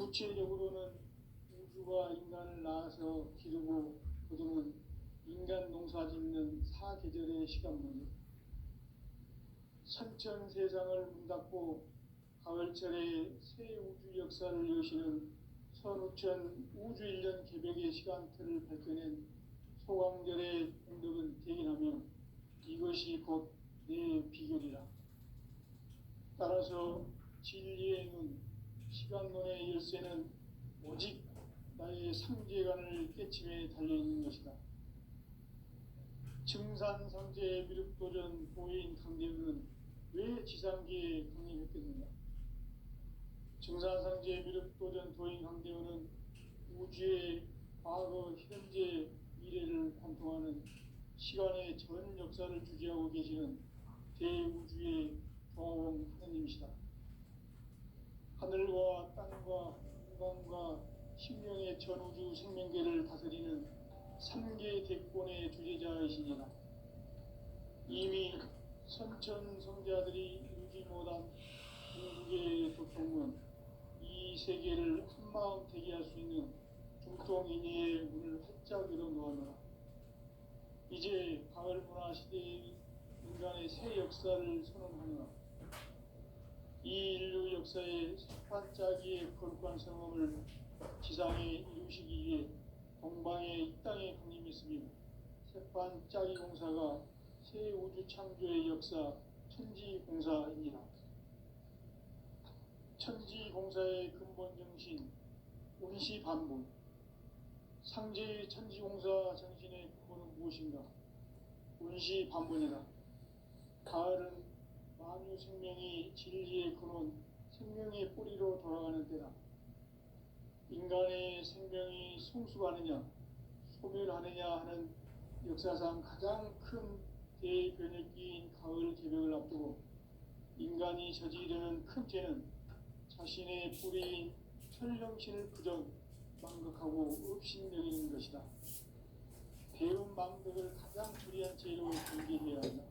구체적으로는 우주가 인간을 낳아서 기르고 거두는 인간 농사 짓는 사계절의 시간문이 선천 세상을 문 닫고 가을철에 새 우주 역사를 여시는 선우천 우주일년 개벽의 시간틀을 밝혀낸 소강절의 공덕은 대긴하며 이것이 곧 내 비결이라. 따라서 진리의 눈, 시간론의 열쇠는 오직 나의 상제관을 깨침에 달려있는 것이다. 증산상제의 미륵도전 보인 강대우는 왜 지상계에 강림했겠느냐? 증산상제의 미륵도전 도인 강대우는 우주의 과거, 현재, 미래를 관통하는 시간의 전 역사를 주재하고 계시는 대우주의 종호공 하느님이시다. 하늘과 땅과 공간과 신명의 전우주 생명계를 다스리는 3개 대권의 주재자이시니라. 이미 선천성자들이 이루지 못한 중국의 도통문, 이 세계를 한마음 되게 할 수 있는 중통인의의 문을 활짝 열어놓았노라. 이제 가을 문화 시대의 인간의 새 역사를 선언하노라. 이 인류 역사의 세판짜기의 거룩한 성험을 지상에 이루시기 위해 동방의 이 땅에 강림했으며 세판짜기 공사가 새 우주 창조의 역사 천지공사입니다. 천지공사의 근본 정신 운시반본. 상제의 천지공사 정신의 근본은 무엇인가? 운시반본이다. 가을은 만유 생명이 진리의 근원, 생명의 뿌리로 돌아가는 때다. 인간의 생명이 성숙하느냐, 소멸하느냐 하는 역사상 가장 큰 대변혁기인 가을 개벽을 앞두고 인간이 저지르는 큰 죄는 자신의 뿌리인 철령신을 부정, 망각하고 업신여기는 것이다. 배움 망덕을 가장 불의한 죄로 경계해야 한다.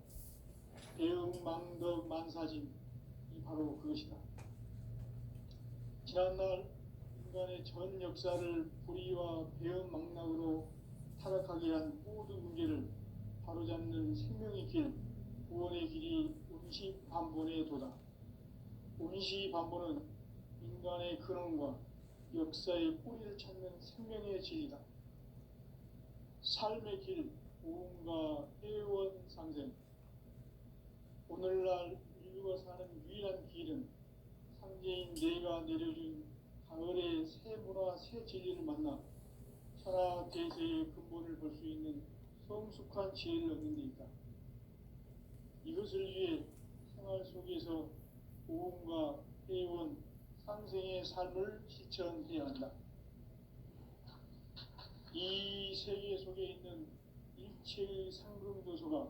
배움 망덕 만사진, 이 바로 그것이다. 지난날 인간의 전 역사를 불의와 배움 망락으로 타락하게 한 모든 문제를 바로잡는 생명의 길, 구원의 길이 운시반본의 도다. 운시반본은 인간의 근원과 역사의 뿌리를 찾는 생명의 진리다. 삶의 길, 고음과 회원상생. 오늘날 인류가 사는 유일한 길은 상제인 내가 내려준 가을의 새 문화, 새 진리를 만나 천하 대세의 근본을 볼 수 있는 성숙한 지혜를 얻는 데 있다. 이것을 위해 생활 속에서 고음과 회원, 상생의 삶을 실천해야 한다. 이 세계 속에 있는 일체의 상금도소가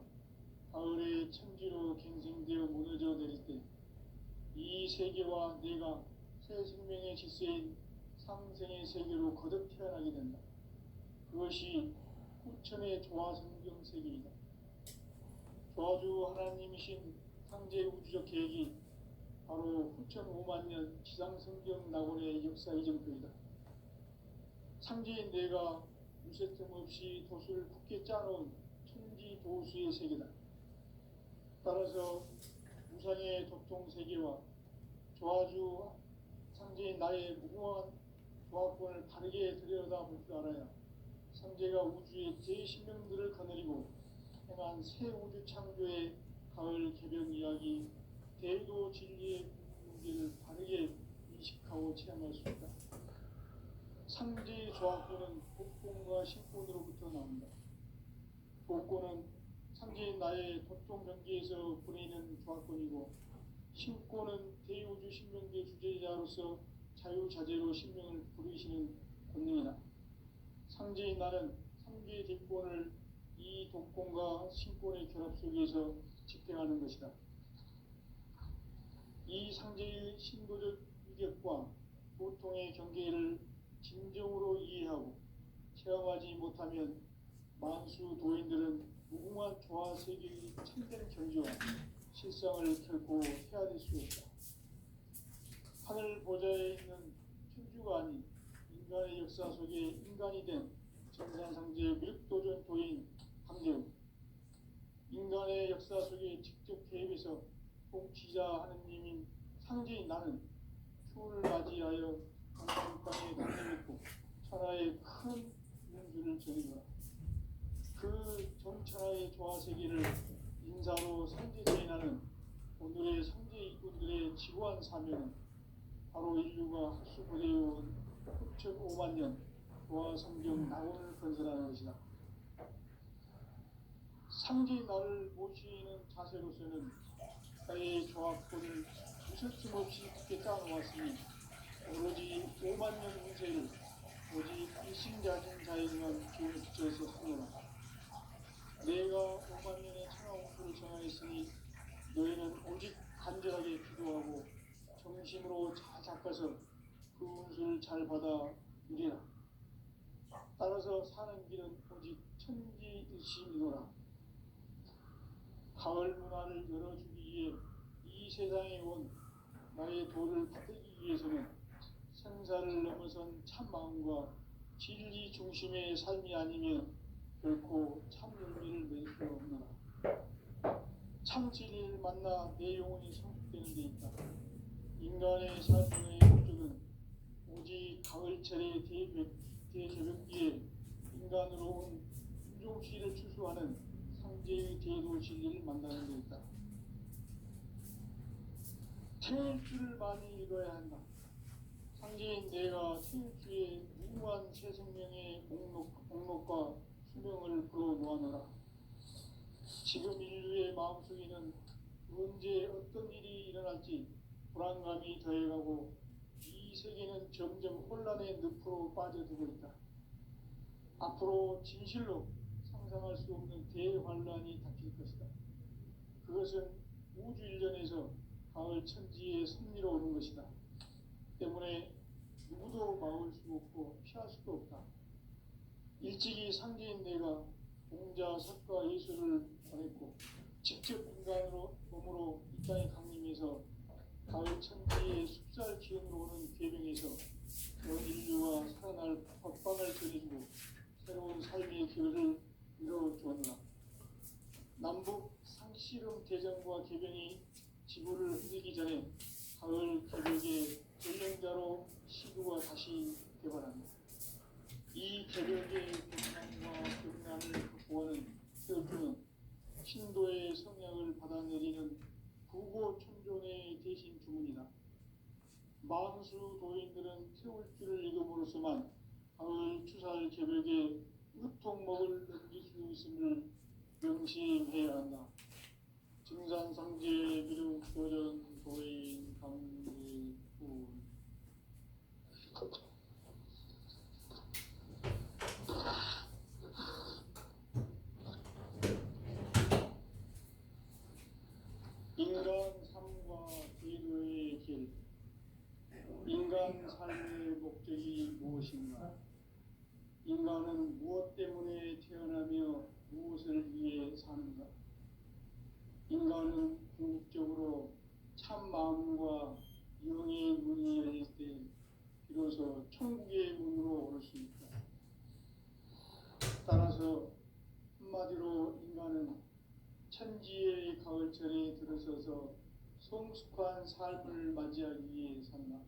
가을의 천지로 갱생되어 무너져 내릴 때 이 세계와 내가 새 생명의 질서인 상생의 세계로 거듭 태어나게 된다. 그것이 후천의 조화성경 세계이다. 조화주 하나님이신 상제 우주적 계획이 바로 후천 5만년 지상성경 낙원의 역사 이정표이다. 상제인 내가 무쇠틈 없이 도수를 굳게 짜놓은 천지도수의 세계다. 따라서 무상의 도통세계와 조화주 상제인 나의 무궁한 조화권을 바르게 들여다볼 줄 알아야 상제가 우주의 제10명들을 거느리고 행한 새 우주 창조의 가을 개벽 이야기, 대도 진리의 문제를 바르게 인식하고 체험할 수 있다. 상제의 조화권은 복권과 신권으로부터 나온다. 복권은 상제인 나의 도통 경계에서 보내는 조화권이고, 신권은 대우주 신명계 주제자로서 자유자재로 신명을 부르시는 권능이다. 상제인 나는 3개의 대권을 이 독권과 신권의 결합 속에서 집행하는 것이다. 이 상제의 신도적 위력과 보통의 경계를 진정으로 이해하고 체험하지 못하면 만수 도인들은 무궁한 조화 세계의 참된 경지와 실상을 결코 헤아릴 수 없다. 하늘 보좌에 있는 천주가 별거 아닌 인간의 역사 속에 인간이 된 정산상제의 무력도전 도인 강대우, 인간의 역사 속에 직접 개입해서 통치자 하느님인 상제인 나는 추운을 맞이하여 강남 땅에 담내했고 천하의 큰 문주를 전이노라. 그 정천하의 조화세계를 인사로 상제제인하는 오늘의 상제 일꾼들의 지구한 사명은 바로 인류가 학수고대해온 9,500만 년 조화성경 낙원을 건설하는 것이다. 상제의 나를 모시는 자세로서는 나의 조합권을 무설림 없이 굳게 짜놓았으니 오로지 5만 년 운세를 오직 일심자진 자에게만 기운을 붙여서 하노라. 내가 5만 년의 천하 운수를 정하였으니 너희는 오직 간절하게 기도하고 정심으로 잘 닦아서 그 운수를 잘 받아 누리라. 따라서 사는 길은 오직 천지일심이노라. 가을 문화를 열어주기 위해 이 세상에 온 나의 도를 받들기 위해서는 생사를 넘어선 참마음과 진리 중심의 삶이 아니면 결코 참 열매를 맺을 수 없노라. 참 진리를 만나 내 영혼이 성숙되는 데 있다. 인간의 삶의 목적은 오직 가을철의 대저녁기에 인간으로 온 윤종씨를 추수하는 상제의 대도 진리를 만나는 데 있다. 태일주를 많이 읽어야 한다. 상제인 내가 태일주의 무궁한 새 생명의 목록과 수명을 불어놓아노라. 지금 인류의 마음속에는 언제 어떤 일이 일어날지 불안감이 더해가고 이 세계는 점점 혼란의 늪으로 빠져들고 있다. 앞으로 진실로 상상할 수 없는 대환란이 닥칠 것이다. 그것은 우주 일련에서 가을 천지의 섭리로 오는 것이다. 때문에 누구도 막을 수 없고 피할 수도 없다. 일찍이 상제인 내가 공자, 석가, 예수를 보냈고 직접 인간으로 몸으로 이 땅에 강림해서 가을 천지의 숲살 기운으로 오는 궤병에서 온 인류가 살아날 법방을 전해주고 새로운 삶의 길을 이뤄주었노라. 남북 상씨름 대전과 궤병이 지구를 흔들기 전에 가을 개벽의 전령자로 시구가 다시 개발합니다. 이 개벽의 고난과 경난을 극복하는 태울주는 신도의 성약을 받아내리는 부고천존의 대신 주문이다. 만수 도인들은 태울주를 읽음으로써만 가을 추살 개벽의 으통목을 넘길 수 있음을 명심해야 한다. 증산상제 미륵 도전 도인 강대훈. 인간 삶과 기도의 길. 인간 삶의 목적이 무엇인가? 인간은 무엇 때문에 태어나며 무엇을 위해 사는가? 인간은 궁극적으로 참 마음과 영의 문이 열릴 때 비로소 천국의 문으로 오를 수 있다. 따라서 한마디로 인간은 천지의 가을철에 들어서서 성숙한 삶을 맞이하기 위해 산다.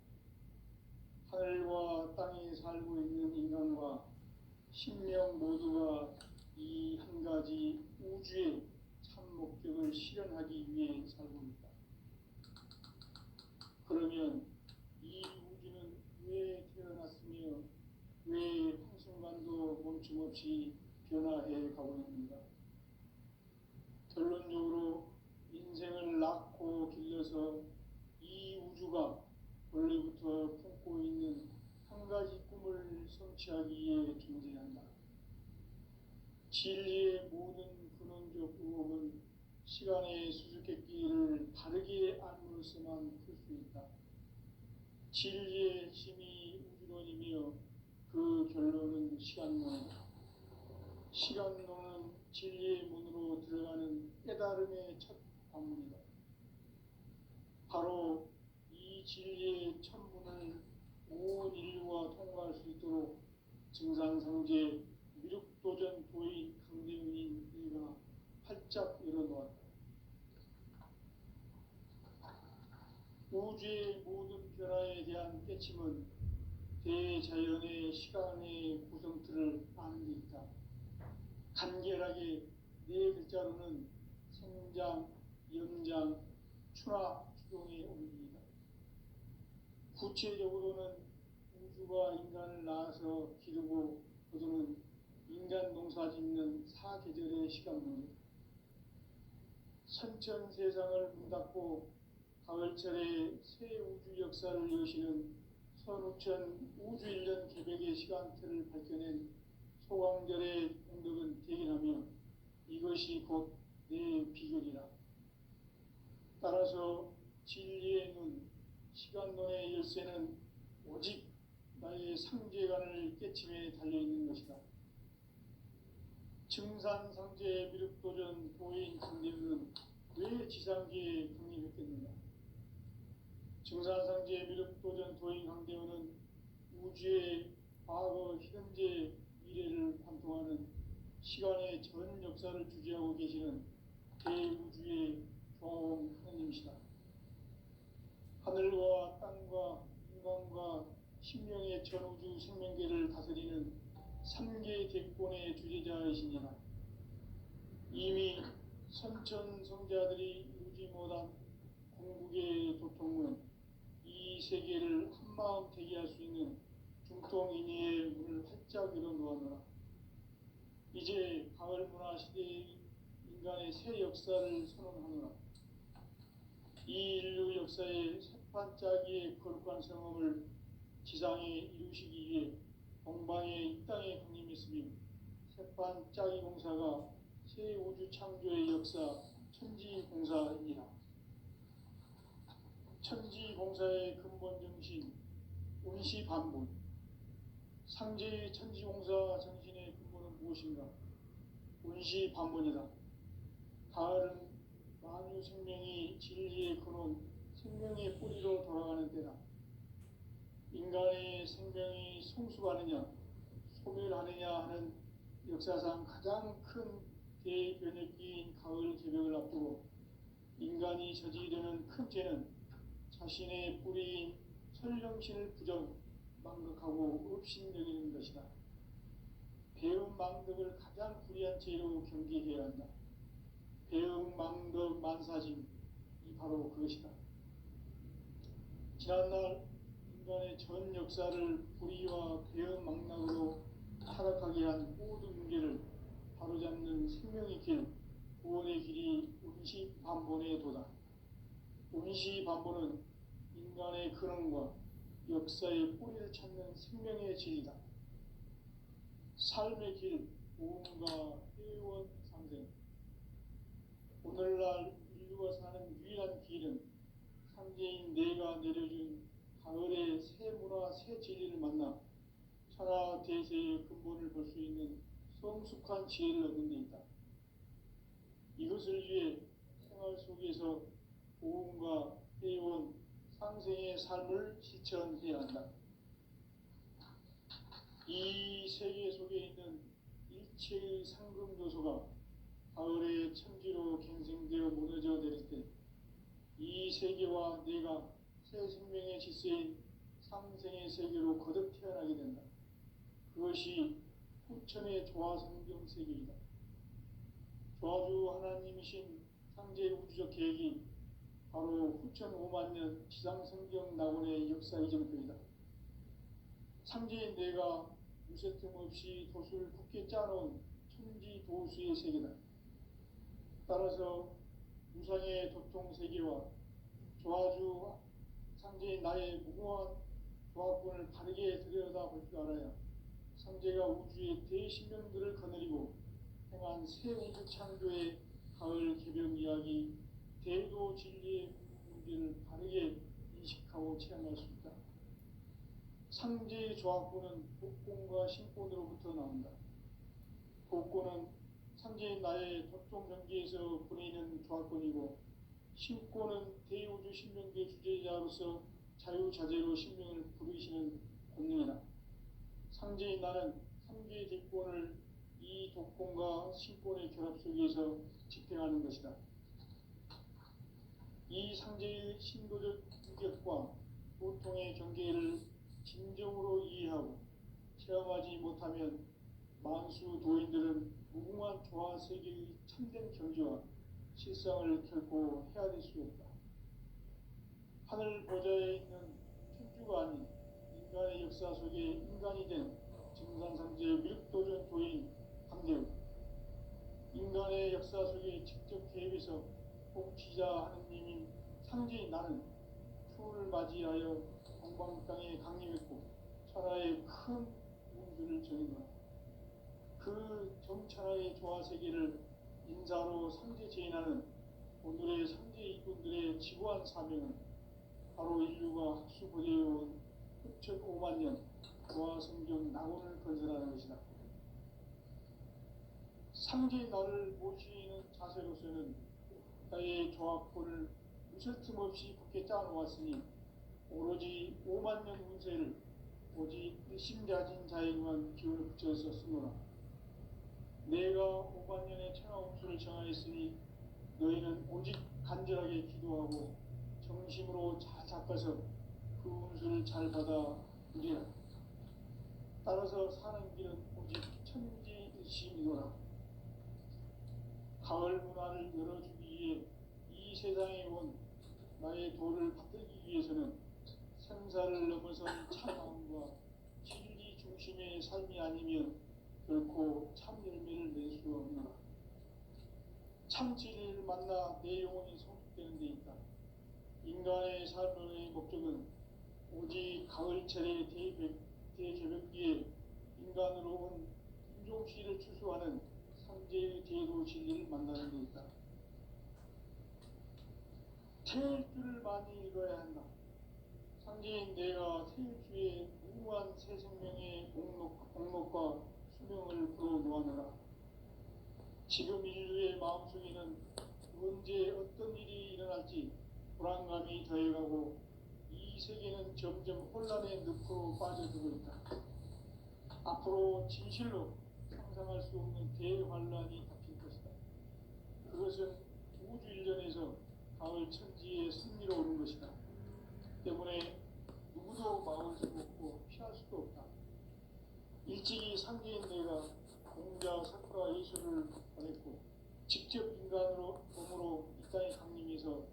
하늘과 땅에 살고 있는 인간과 신명 모두가 이 한 가지 우주의 참 목적을 실현하기 위해 살고 있다. 그러면 이 우주는 왜 태어났으며 왜 한순간도 멈춤없이 변화해 가고 있는가? 결론적으로 인생을 낳고 길러서 이 우주가 원래부터 품고 있는 한 가지 꿈을 성취하기 위해 존재한다. 진리의 모든 근원적 의혹은 시간의 수수께끼를 바르게 알므로써만 풀 수 있다. 진리의 핵심이 우주론이며 그 결론은 시간론이다. 시간론은 진리의 문으로 들어가는 깨달음의 첫 관문이다. 바로 이 진리의 첫 문을 온 인류가 통과할 수 있도록 증산상제 미륵도전 도인 강대웅인 네가 활짝 열어놓았다. 우주의 모든 변화에 대한 깨침은 대자연의 시간의 구성틀을 아는 데 있다. 간결하게 네 글자로는 생장, 연장, 추나 추동의 원리이다. 구체적으로는 우주가 인간을 낳아서 기르고 거두는 인간 농사 짓는 사계절의 시간문이다. 선천 세상을 문닫고 가을철에 새 우주 역사를 여시는 선우천 우주일년 개백의 시간틀을 밝혀낸 소강절의 공덕은 대견하며 이것이 곧 내 비결이라. 따라서 진리의 눈, 시간론의 열쇠는 오직 나의 상제관을 깨침에 달려있는 것이다. 증산상제 미륵도전 도인 강대우는 왜 지상계에 강림했겠느냐. 증산상제 미륵도전 도인 강대우는 우주의 과거, 현재, 미래를 관통하는 시간의 전 역사를 주재하고 계시는 대우주의 조화원 하나님이시다. 하늘과 땅과 인간과 심령의 전우주 생명계를 다스리는 삼계 대권의 주재자이시니라. 이미 선천 성자들이 이루지 못한 궁극의 도통은 이 세계를 한마음 되게 할 수 있는 중통인의의 문을 활짝 열어놓았노라. 이제 가을 문화 시대의 인간의 새 역사를 선언하노라. 이 인류 역사의 새판짜기의 거룩한 성험을 지상에 이루시기 위해 동방의 이 땅에 강림했으며 새판짜기 공사가 새 우주 창조의 역사 천지공사이니라. 천지공사의 근본 정신 운시반본. 상제의 천지공사 정신의 근본은 무엇인가? 운시반본이다. 가을은 만유 생명이 진리의 근원, 생명의 뿌리로 돌아가는 때다. 인간의 생명이 성숙하느냐, 소멸하느냐 하는 역사상 가장 큰 대변혁기인 가을 개벽을 앞두고 인간이 저지르는 큰 죄는 자신의 뿌리인 설령신을 부정, 망각하고 업신여기는 것이다. 배움 망덕을 가장 불의한 죄로 경계해야 한다. 배움 망덕 만사짐이 바로 그것이다. 지난날 인간의 전 역사를 불의와 배움 망락으로 타락하게 한 모든 문제를 바로잡는 생명의 길, 구원의 길이 운시반본의 도다. 운시반본은 인간의 근원과 역사의 뿌리를 찾는 생명의 진리다. 삶의 길, 보험과 회원 상생. 오늘날 인류가 사는 유일한 길은 상제인 내가 내려준 가을의 새 문화, 새 진리를 만나 천하 대세의 근본을 볼 수 있는 성숙한 지혜를 얻는 데 있다. 이것을 위해 생활 속에서 보험과 회원, 상생의 삶을 실천해야 한다. 이 세계 속에 있는 일체의 상금 요소가 가을의 천지로 갱생되어 무너져 내릴 때 이 세계와 내가 새 생명의 질서인 상생의 세계로 거듭 태어나게 된다. 그것이 후천의 조화성경 세계이다. 조화주 하나님이신 상제 우주적 계획이 바로 후천 5만 년 지상성경 낙원의 역사 이정표이다. 상제인 내가 무쇠 틈 없이 도수를 굳게 짜놓은 천지 도수의 세계다. 따라서 무상의 도통 세계와 조화주 상제인 나의 무궁한 조화권을 바르게 들여다볼 줄 알아야 상제가 우주의 대신령들을 거느리고 행한 새 우주 창조의 가을 개벽 이야기, 대도 진리의 문제를 바르게 인식하고 체험할 수 있다. 상제의 조화권은 복권과 신권으로부터 나온다. 복권은 상제인 나의 도통 경계에서 보내는 조화권이고, 신권은 대우주 신명계 주제자로서 자유자재로 sinh命을 부르시는 권능이다. 상제인 나는 삼계의 뒷권을 이 독권과 신권의 결합 속에서 집행하는 것이다. 이 상제의 신도적 인격과 보통의 경계를 진정으로 이해하고 체험하지 못하면 만수 도인들은 무궁한 조화 세계의 참된 경지와 실상을 결코 헤아릴 수 없다. 하늘 보좌에 있는 천주가 아닌 인간의 역사 속에 인간이 된 증산상제 밀도전 도인 강대우, 인간의 역사 속에 직접 개입해서 복지자 하느님인 상제인 나는 추후를 맞이하여 동방 땅에 강림했고 천하의 큰 운수를 전했노라. 그 정천하의 조화 세계를 인사로 상제 제인하는 오늘의 상제 이분들의 지구한 사명은 바로 인류가 학수부대해온 흡천 5만 년 조화 성경 낙원을 건설하는 것이다. 상제의 나를 모시는 자세로서는 나의 조합권을 무슨 틈 없이 굳게 짜놓았으니 오로지 5만 년 운세를 오직 일심자진 자에게만 기운을 붙여서 쓰노라. 내가 5만 년의 천하 운수를 정하였으니 너희는 오직 간절하게 기도하고 정심으로 잘 닦아서 그 운수를 잘 받아 누리라. 따라서 사는 길은 오직 천지일심이노라. 가을 문화를 열어주기 위해 이 세상에 온 나의 도를 받들기 위해서는 생사를 넘어선 참마음과 진리 중심의 삶이 아니면 결코 참 열매를 낼 수 없노라. 참 진리를 만나 내 영혼이 성숙되는 데 있다. 인간의 삶의 목적은 오직 가을철의 대개벽기에 인간으로 온 인종시를 추수하는 상제의 대도 진리를 만나는 데 있다. 태일주를 많이 읽어야 한다. 상제인 내가 태일주의 무궁한 새 생명의 목록과 수명을 불어놓아노라. 지금 인류의 마음속에는 언제 어떤 일이 일어날지 불안감이 더해가고 이 세계는 점점 혼란의 늪으로 빠져들고 있다. 앞으로 진실로 상상할 수 없는 대환란이 닥칠 것이다. 그것은 우주 일전에서 가을 천지의 승리로 오는 것이다. 때문에 누구도 막을 수 없고 피할 수도 없다. 일찍이 상제인 내가 공자 사쿠라 예수를 보냈고 직접 인간으로 몸으로 이 땅에 강림해서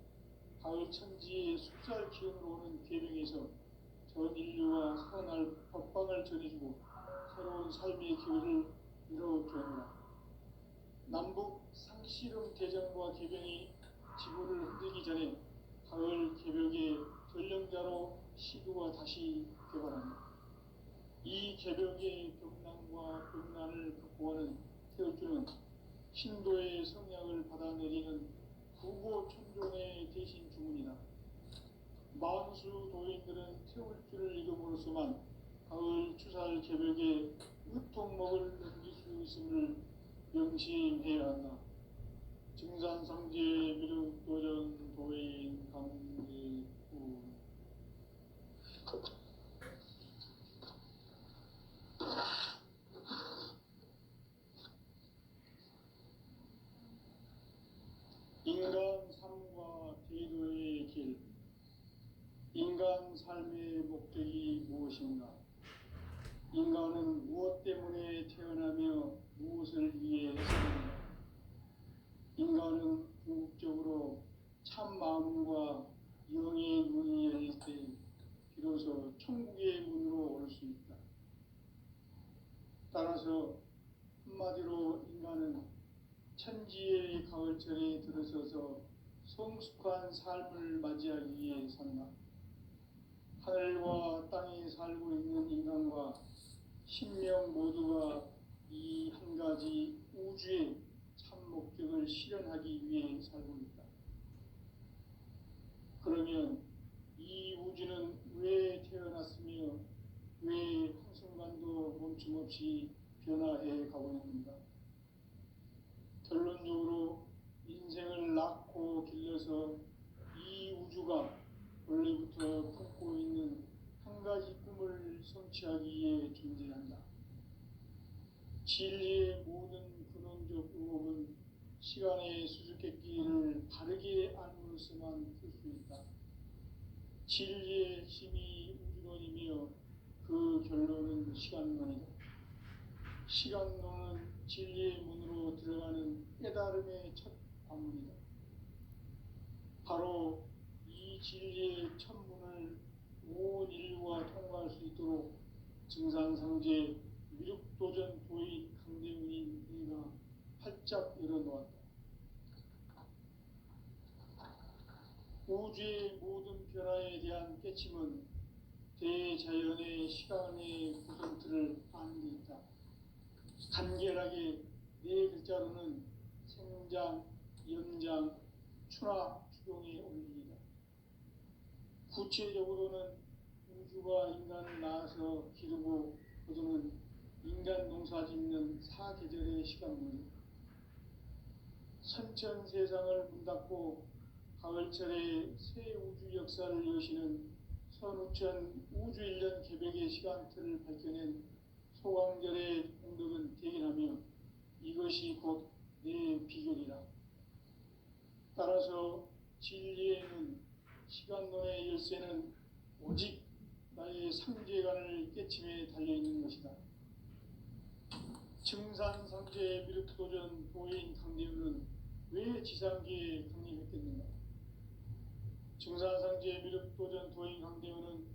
가을 천지의 숫살 기운으로 오는 계명에서 전 인류가 살아날 법방을 전해주고 새로운 삶의 기회를 이뤄주었노라. 남북 상씨름 대전과 개병이 지구를 흔들기 전에 가을 개벽의 전령자로 시도가 다시 개발한다. 이 개벽의 벽난과 벽난을 극복하는 태울주는 신도의 성약을 받아내리는 구고천종의 대신 주문이다. 만수 도인들은 태울주를 읽음으로써만 가을 추살 개벽의 으통목을 넘길 수 있음을 명심해야 한다. 증산상제 미륵도전 도인 강대구. 인간 삶과 제도의 길. 인간 삶의 목적이 무엇인가? 인간은 무엇 때문에 태어나며 무엇을 위해 사는가? 인간은 궁극적으로 참 마음과 영의 문이 열릴 때 비로소 천국의 문으로 올 수 있다. 따라서 한마디로 인간은 천지의 가을철에 들어서서 성숙한 삶을 맞이하기 위해 산다. 하늘과 땅에 살고 있는 인간과 신명 모두가 이 한 가지 우주의 참 목적을 실현하기 위해 살고 있다. 그러면 이 우주는 왜 태어났으며 왜 한순간도 멈춤없이 변화해 가고 있는가? 결론적으로 인생을 낳고 길러서 이 우주가 원래부터 품고 있는 성취하기 위해 존재한다. 진리의 모든 근원적 의혹은 시간의 수수께끼를 바르게 알므로서만 풀 수 있다. 진리의 힘이 우주론이며 그 결론은 시간론이다. 시간론은 진리의 문으로 들어가는 깨달음의 첫 관문이다. 바로 이 진리의 첫 문을 온 인류가 통과할 수 있도록 증산상제 미륵도전 도인 강대훈인 내가 활짝 열어놓았다. 우주의 모든 변화에 대한 깨침은 대자연의 시간의 구성틀을 아는 데 있다. 간결하게 네 글자로는 생장, 연장, 추나 추동의 원리이다. 구체적으로는 우주가 인간을 낳아서 기르고 거두는 인간 농사 짓는 사계절의 시간문이다. 선천세상을 문닫고 가을철에 새 우주 역사를 여시는 선우천 우주일년 개백의 시간틀을 밝혀낸 소강절의 공덕은 대견하며 이것이 곧 내 비결이라. 따라서 진리에는 시간론의 열쇠는 오직 나의 상제관을 깨침에 달려있는 것이다. 증산상제 미륵도전 도인 강대훈은 왜 지상계에 강림했겠는가? 증산상제 미륵도전 도인 강대훈은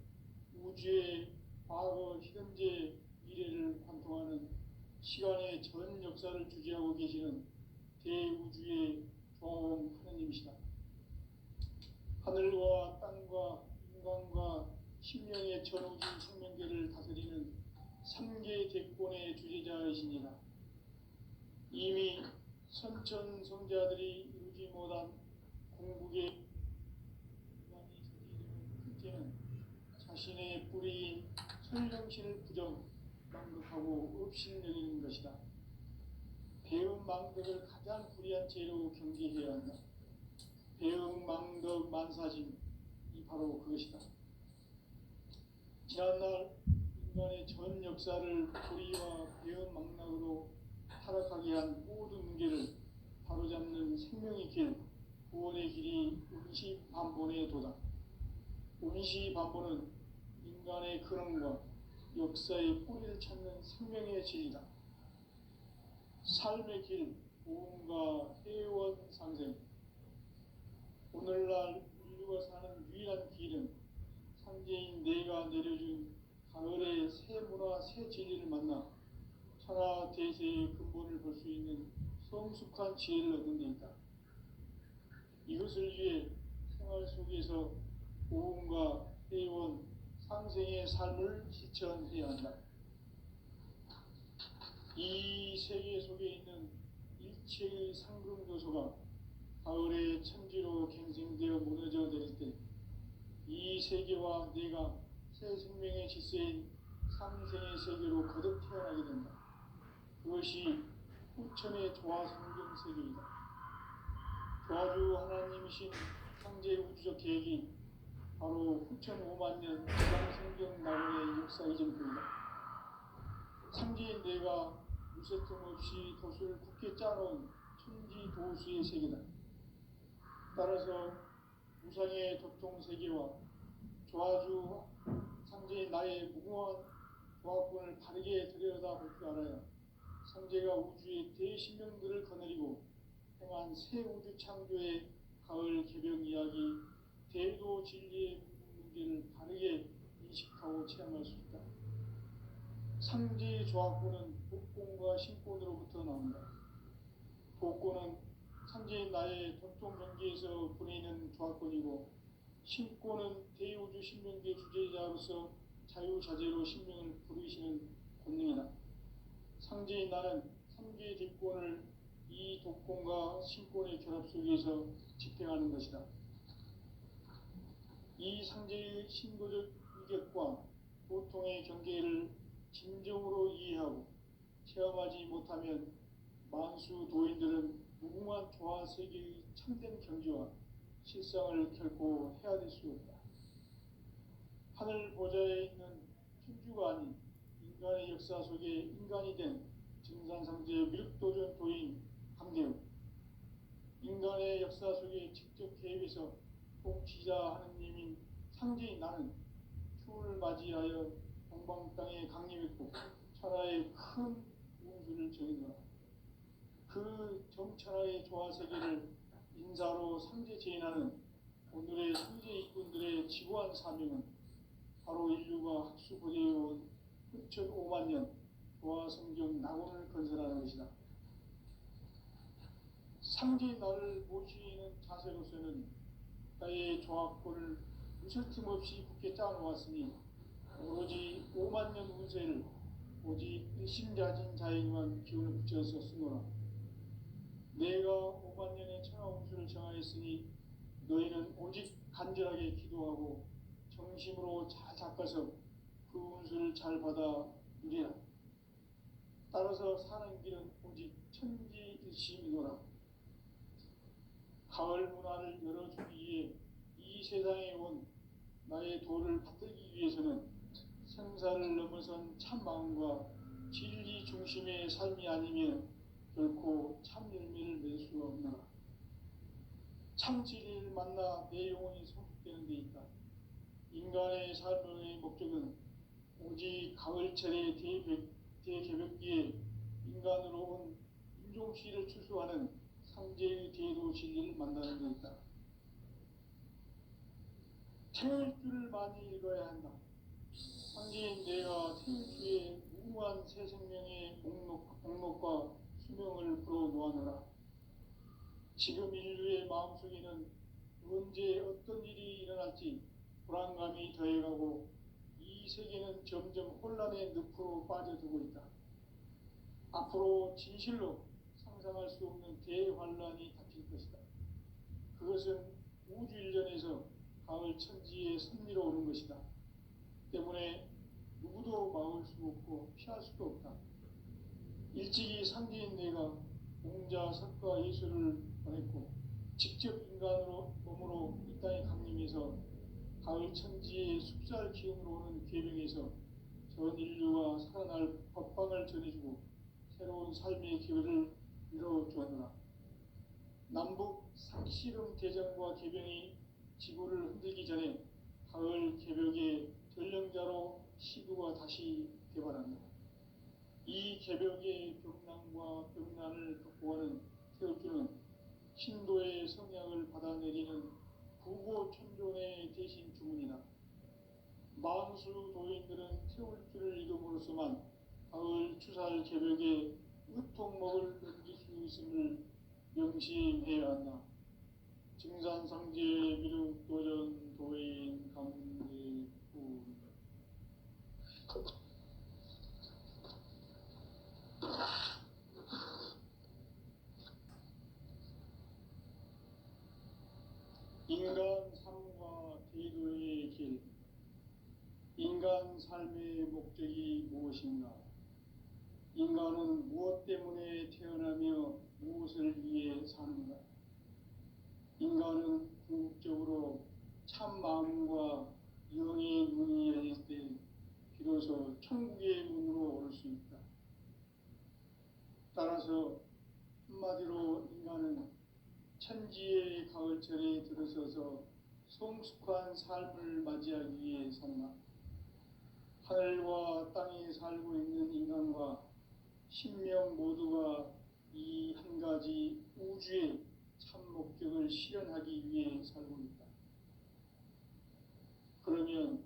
우주의 과거, 현재, 미래를 관통하는 시간의 전 역사를 주재하고 계시는 대우주의 종 하느님이시다. 하늘과 땅과 인간과 신명의 전우주 생명계를 다스리는 3계 대권의 주재자이시니라. 이미 선천성자들이 이루지 못한 궁극의 인간이 저지르는 끝에는 자신의 뿌리인 설령신을 부정, 망덕하고 업신여기는 것이다. 배음 망덕을 가장 불의한 죄로 경계해야 한다. 배음 망덕 만사짐, 이 바로 그것이다. 지난날 인간의 전 역사를 불의와 배음 망락으로 타락하게 한 모든 문제를 바로잡는 생명의 길, 구원의 길이 운시반본에 도다. 운시반본은 인간의 근원과 역사의 뿌리를 찾는 생명의 진리다. 삶의 길, 보험과 회원 상생. 오늘날 인류가 사는 유일한 길은 상제인 내가 내려준 가을의 새 문화, 새 진리를 만나 천하 대세의 근본을 볼 수 있는 성숙한 지혜를 얻는 데 있다. 이것을 위해 생활 속에서 보험과 회원, 상생의 삶을 실천해야 한다. 이 세계 속에 있는 일체의 상승조소가 가을의 천지로 갱생되어 무너져 내릴 때 이 세계와 내가 새 생명의 질서인 상생의 세계로 거듭 태어나게 된다. 그것이 후천의 조화성경 세계이다. 조화주 하나님이신 상제 우주적 계획이 바로 후천 5만 년 지상성경 낙원의 역사 이전표이다. 상제인 내가 무쇠 틈 없이 도수를 굳게 짜놓은 천지 도수의 세계다. 따라서 무상의 도통세계와 조화주 상제인 나의 무궁한 조화권을 바르게 들여다볼 줄 알아야 상제가 우주의 대신명들을 거느리고 행한 새 우주 창조의 가을 개벽 이야기, 대도 진리의 문제를 바르게 인식하고 체험할 수 있다. 상제의 조화권은 복권과 신권으로부터 나온다. 복권은 상제인 나의 도통 경계에서 보내는 조화권이고, 신권은 대우주 신명계 주제자로서 자유자재로 신명을 부르시는 권능이다. 상제인 나는 3계 뒷권을 이 독권과 신권의 결합 속에서 집행하는 것이다. 이 상제의 신도적 위격과 보통의 경계를 진정으로 이해하고 체험하지 못하면 만수 도인들은 무궁한 조화 세계의 참된 경지와 실상을 결코 헤아릴 수 없다. 하늘 보좌에 있는 천주가 아닌 인간의 역사 속에 인간이 된 증산상제의 미륵도전 도인 강대우, 인간의 역사 속에 직접 개입해서 통치자 하느님인 상제인 나는 추운을 맞이하여 동방 땅에 강림했고 천하의 큰 운수를 정해놓아 그 정천하의 조화세계를 인사로 상제 제인하는 오늘의 상제 일꾼들의 지구한 사명은 바로 인류가 학수 고대해온 흑천 5만 년 조화성경 낙원을 건설하는 것이다. 상제인 나를 모시는 자세로서는 나의 조합권을 무설틈 없이 굳게 짜놓았으니 오로지 5만 년 운세를 오직 일심자진 자에게만 기운을 붙여서 쓰노라. 내가 5만 년의 천하 운수를 정하였으니 너희는 오직 간절하게 기도하고 정심으로 잘 닦아서 그 운수를 잘 받아 누리라. 따라서 사는 길은 오직 천지일심이노라. 가을 문화를 열어주기 위해 이 세상에 온 나의 도를 받들기 위해서는 생사를 넘어선 참 마음과 진리 중심의 삶이 아니면 결코 참 열매를 맺을 수가 없노라. 참 진리를 만나 내 영혼이 성숙되는 데 있다. 인간의 삶의 목적은 오직 가을철의 대개벽기에 인간으로 온 인종시를 추수하는 상제의 대도 진리를 만나는 데 있다. 태일주를 많이 읽어야 한다. 상제인 내가 태일주의 무궁한 새 생명의 목록과 수명을 불어놓아노라. 지금 인류의 마음속에는 언제 어떤 일이 일어날지 불안감이 더해가고 이 세계는 점점 혼란의 늪으로 빠져들고 있다. 앞으로 진실로 상상할 수 없는 대환란이 닥칠 것이다. 그것은 우주 일전에서 가을 천지에 선미로 오는 것이다. 때문에 누구도 막을 수 없고 피할 수도 없다. 일찍이 상제인 내가 공자, 석가, 예수를 보냈고 직접 인간으로 몸으로 이 땅에 강림해서 가을 천지의 숲살 기운으로 오는 계명에서 전 인류가 살아날 법방을 전해주고 새로운 삶의 기회를 이뤄주었노라. 남북 상씨름 대전과 개병이 지구를 흔들기 전에 가을 개벽의 전령자로 시부가 다시 개발한다. 이 개벽의 병난과 병난을 극복하는 태울주는 신도의 성약을 받아내리는 구고천존의 대신 주문이다. 만수 도인들은 태울주를 읽음으로써만 가을 추살 개벽의 의통목을 넘길 수 있음을 명심해야 한다. 증산상제 미륵도전 도인 강대우. 인간 삶과 대도의 길. 인간 삶의 목적이 무엇인가? 인간은 무엇 때문에 태어나며 무엇을 위해 사는가? 인간은 궁극적으로 참 마음과 영의 눈이 열릴 때 비로소 천국의 문으로 오를 수 있다. 따라서 한마디로 인간은 천지의 가을철에 들어서서 성숙한 삶을 맞이하기 위해 산다. 하늘과 땅에 살고 있는 인간과 신명 모두가 이 한 가지 우주의 참 목적을 실현하기 위해 살고 있다. 그러면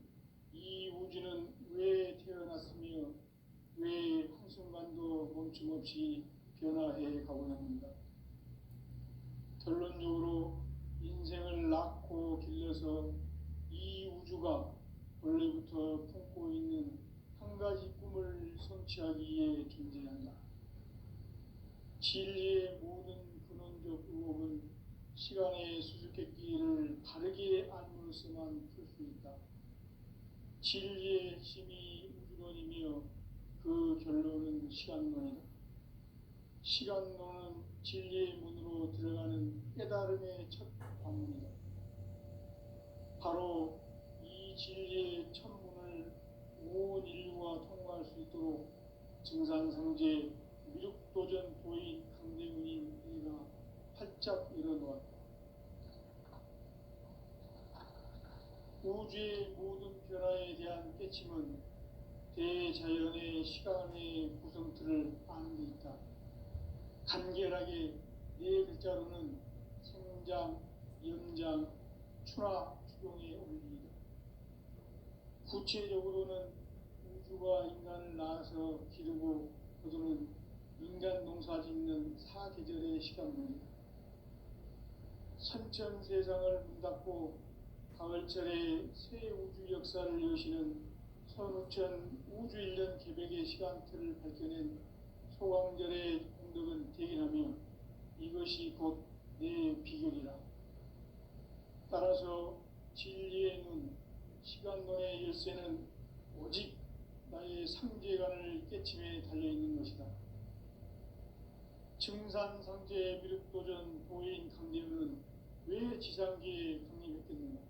이 우주는 왜 태어났으며 왜 한순간도 멈춤없이 변화해 가고 있는가? 결론적으로 인생을 낳고 길러서 이 우주가 원래부터 품고 있는 한 가지 꿈을 성취하기 위해 존재한다. 진리의 모든 근원적 의혹은 시간의 수수께끼를 바르게 알므로써만 풀 수 있다. 진리의 핵심이 우주론이며 그 결론은 시간론이다. 시간론은 진리의 문으로 들어가는 깨달음의 첫 관문이다. 바로 이 진리의 첫 문을 온 있도록 증산상제 미륵도전 도인 강대문인 이가 활짝 일어놓았다. 우주의 모든 변화에 대한 깨침은 대자연의 시간의 구성틀을 아는 데 있다. 간결하게 네 글자로는 생장, 연장, 추나 추동의 원리이다. 구체적으로는 우주가 인간을 낳아서 기르고 거두는 인간 농사 짓는 사계절의 시간문이다. 선천 세상을 문 닫고 가을철에 새 우주 역사를 여시는 선우천 우주 1년 개백의 시간틀을 밝혀낸 소강절의 공덕은 대견하며 이것이 곧 내 비결이라. 따라서 진리의 눈, 시간론의 열쇠는 오직 나의 상제관을 깨침에 달려있는 것이다. 증산상제 미륵도전 도인 강대문은 왜 지상계에 강림했겠는가?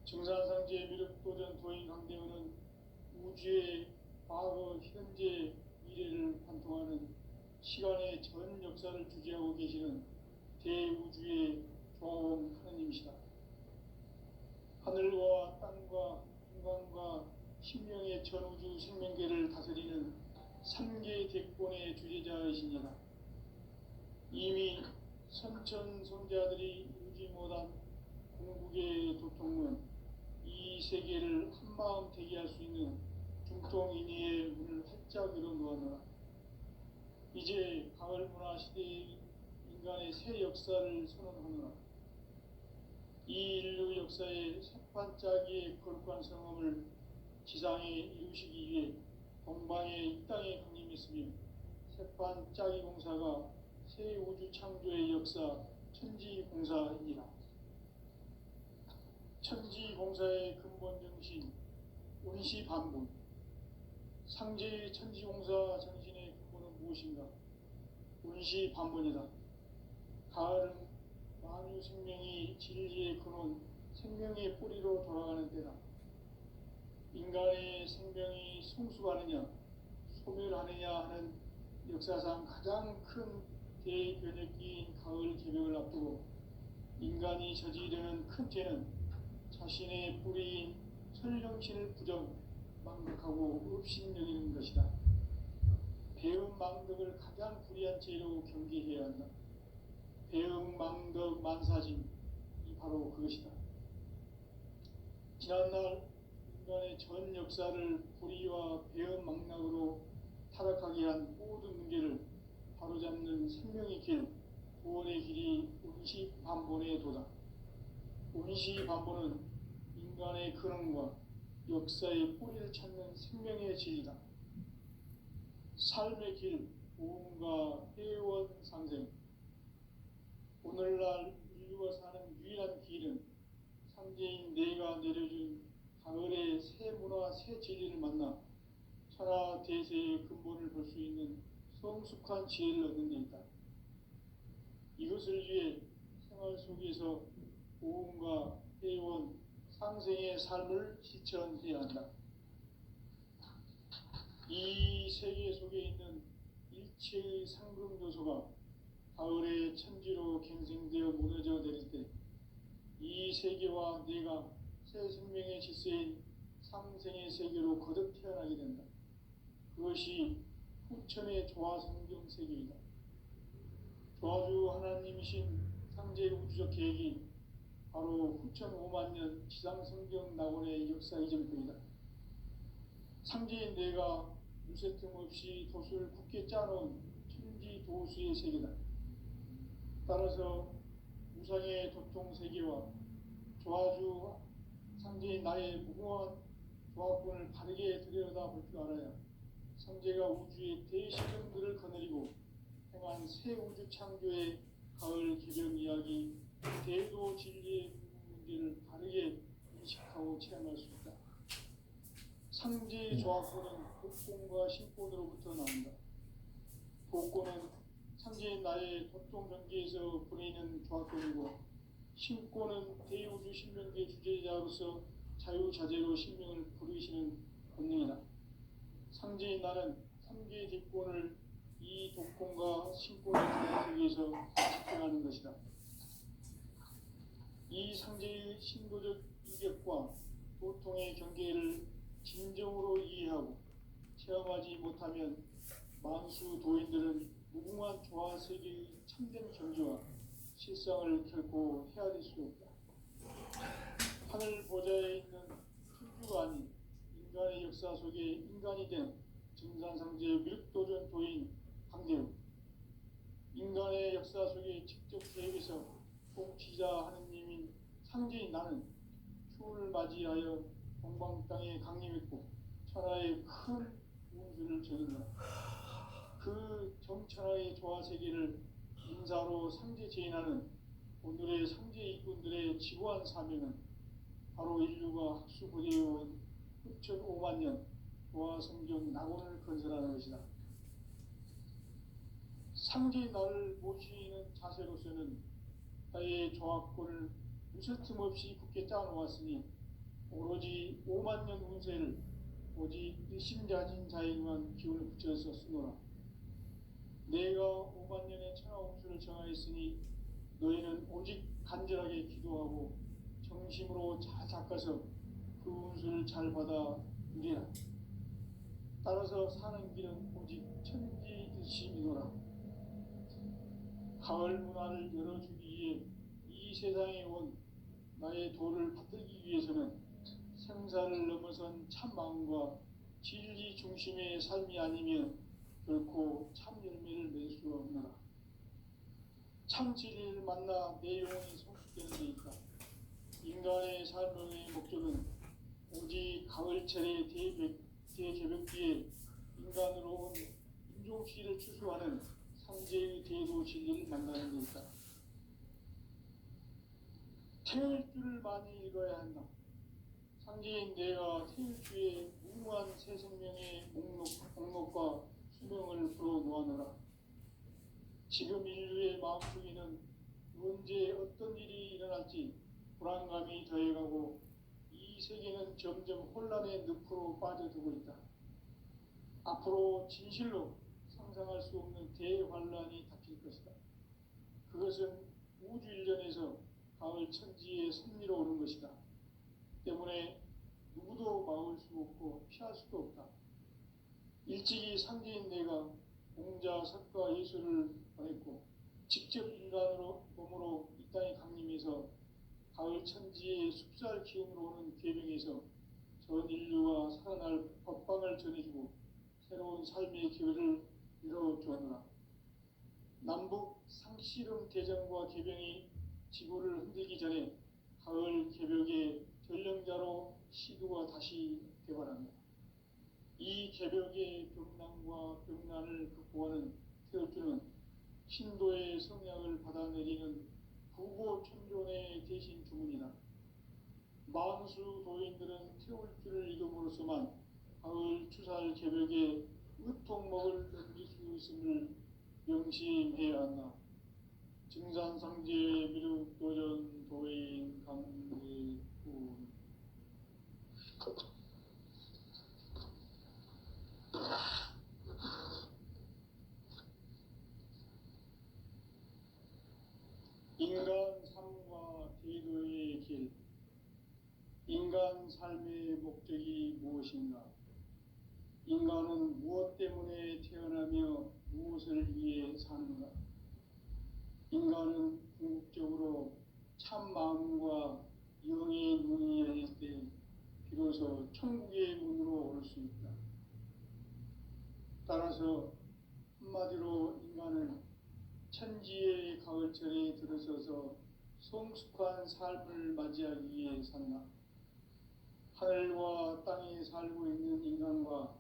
증산상제 미륵도전 도인 강대문은 우주의 과거, 현재, 미래를 관통하는 시간의 전 역사를 주재하고 계시는 대우주의 조화원 하느님이시다. 하늘과 땅과 인간과 신명의 전우주 생명계를 다스리는 3계 대권의 주재자이시니라. 이미 선천성자들이 이루지 못한 궁극의 도통은 이 세계를 한마음 되게 할 수 있는 중통인의의 문을 활짝 열어놓았노라. 이제 가을 문화 시대의 인간의 새 역사를 선언하노라. 이 인류 역사의 새반짝이의 거룩한 성험을 지상에 이루시기 위해 동방의 이 땅에 강림했으며 새반짝이 공사가 새 우주 창조의 역사 천지공사이니라. 천지공사의 근본 정신 운시반본. 상제의 천지공사 정신의 근본은 무엇인가? 운시반본이다. 가을은 만유 생명이 진리의 근원, 생명의 뿌리로 돌아가는 때다. 인간의 생명이 성숙하느냐, 소멸하느냐 하는 역사상 가장 큰 대변혁기인 가을 개벽을 앞두고 인간이 저지르는 큰 죄는 자신의 뿌리인 천령신을 부정, 망각하고 업신여기는 것이다. 배음 망덕을 가장 불의한 죄로 경계해야 한다. 배음 망덕 만사짐이 바로 그것이다. 지난날 인간의 전 역사를 불의와 배음 망락으로 타락하게 한 모든 문제를 바로잡는 생명의 길, 구원의 길이 운시반본의 도다. 운시반본은 인간의 근원과 역사의 뿌리를 찾는 생명의 진리다. 삶의 길, 보험과 회원 상생. 오늘날 인류가 사는 유일한 길은 상제인 내가 내려준 가을의 새 문화, 새 진리를 만나 천하 대세의 근본을 볼 수 있는 성숙한 지혜를 얻는 데 있다. 이것을 위해 생활 속에서 보험과 회원, 상생의 삶을 실천해야 한다. 이 세계 속에 있는 일체의 상금 요소가 가을의 천지로 갱생되어 무너져 내릴 때 이 세계와 내가 새 생명의 질서인 상생의 세계로 거듭 태어나게 된다. 그것이 후천의 조화성경 세계이다. 조화주 하나님이신 상제의 우주적 계획이 바로 후천 5만 년 지상성경 낙원의 역사 이전부이다. 상제인 내가 유세 틈 없이 도수를 굳게 짜놓은 천지 도수의 세계다. 따라서 우상의 도통 세계와 조화주 상제인 나의 무궁한 조합권을 바르게 들여다볼 줄 알아야 상제가 우주의 대시경들을 거느리고 행한 새 우주 창조의 가을 개벽 이야기, 대도 진리의 문제를 바르게 인식하고 체험할 수 있다. 상제의 조합권은 복권과 신권으로부터 나온다. 복권은 상제인 나의 도통 경계에서 보내는 조합권이고, 신권은 대우주 신명계 주제자로서 자유자재로 신명을 부르시는 본능이다. 나는 삼계 제권을 이 독권과 신권의 세계에서 집행하는 것이다. 이 상제의 신도적 이격과 도통의 경계를 진정으로 이해하고 체험하지 못하면 만수 도인들은 무궁한 조화 세계의 참된 경지와 실상을 결코 헤아릴 수 없다. 하늘 보좌에 있는 천주가 아닌 인간의 역사 속에 인간이 된 증산상제 미륵도전 도인 강대우, 인간의 역사 속에 직접 개입해서 통치자 하느님인 상제인 나는 추운을 맞이하여 동방 땅에 강림했고 천하의 큰 운수를 전했노라. 그 정천하의 조화 세계를 인사로 상제 제인하는 오늘의 상제 일꾼들의 지구한 사명은 바로 인류가 학수고대해온 흡천 5만 년 조화 성경 낙원을 건설하는 것이다. 상제의 나를 모시는 자세로서는 나의 조합권을 무설틈 없이 굳게 짜놓았으니 오로지 5만 년 운세를 오직 일심자진 자에게만 기운을 붙여서 쓰노라. 내가 5만 년의 천하 운수를 정하였으니 너희는 오직 간절하게 기도하고 정심으로 잘 닦아서 그 운수를 잘 받아 누리라. 따라서 사는 길은 오직 천지일심이노라. 가을 문화를 열어주기 위해 이 세상에 온 나의 도를 받들기 위해서는 생사를 넘어선 참 마음과 진리 중심의 삶이 아니면 결코 참 열매를 낼 수 없노라. 참 진리를 만나 내 영혼이 성숙되는 데 있다. 인간의 삶의 목적은 오직 가을철의 대개벽기에 인간으로 온 인종시를 추수하는 상제의 대도 진리를 만나는 데 있다. 태울 줄을 많이 읽어야 한다. 상제인 내가 태울 주의 무궁한 새 생명의 목록과 수명을 풀어놓아노라. 지금 인류의 마음속에는 언제 어떤 일이 일어날지 불안감이 더해가고 이 세계는 점점 혼란의 늪으로 빠져들고 있다. 앞으로 진실로 상상할 수 없는 대환란이 닥칠 것이다. 그것은 우주 일전에서 가을 천지에 섭리로 오는 것이다. 때문에 누구도 막을 수 없고 피할 수도 없다. 일찍이 상제인 내가 공자, 석가, 예수를 보냈고 직접 인간으로 몸으로 이 땅에 강림해서 가을 천지의 숲살 기운으로 오는 계명에서 전 인류가 살아날 법방을 전해주고 새로운 삶의 기회를 이뤄주었노라. 남북 상씨름 대전과 개병이 지구를 흔들기 전에 가을 개벽의 전령자로 시두가 다시 개발합니다. 이 개벽의 병난과 병난을 극복하는 태울주는 신도의 성향을 받아내리는 부고천존의 대신 주문이다. 만수 도인들은 태울주를 이름으로서만 가을 추살 개벽에 의통목을 넘길 수 있음을 명심해야 한다. 증산상제 미륵도전 도인 강대훈. 인간 삶과 대도의 길. 인간 삶의 목적이 무엇인가? 인간은 무엇 때문에 태어나며 무엇을 위해 사는가? 인간은 궁극적으로 참 마음과 영의 눈이 열릴 때 비로소 천국의 문으로 올 수 있다. 따라서 한마디로 인간은 천지의 가을철에 들어서서 성숙한 삶을 맞이하기 위해 산다. 하늘과 땅에 살고 있는 인간과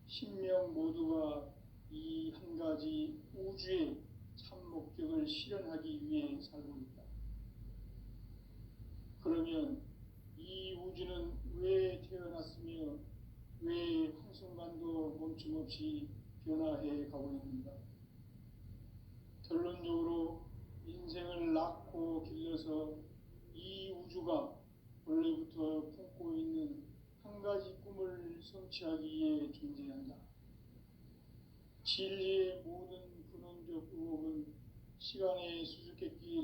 신명 모두가 이 한 가지 우주의 참 목적을 실현하기 위해 살고 있다. 그러면 이 우주는 왜 태어났으며 왜 한순간도 멈춤없이 변화해 가고 있는가? 결론적으로 인생을 낳고 길러서 이 우주가 원래부터 품고 있는 한 가지 꿈을 성취하기 위해 존재한다. 진리의 모든 근원적 의혹은 시간의 수수께끼를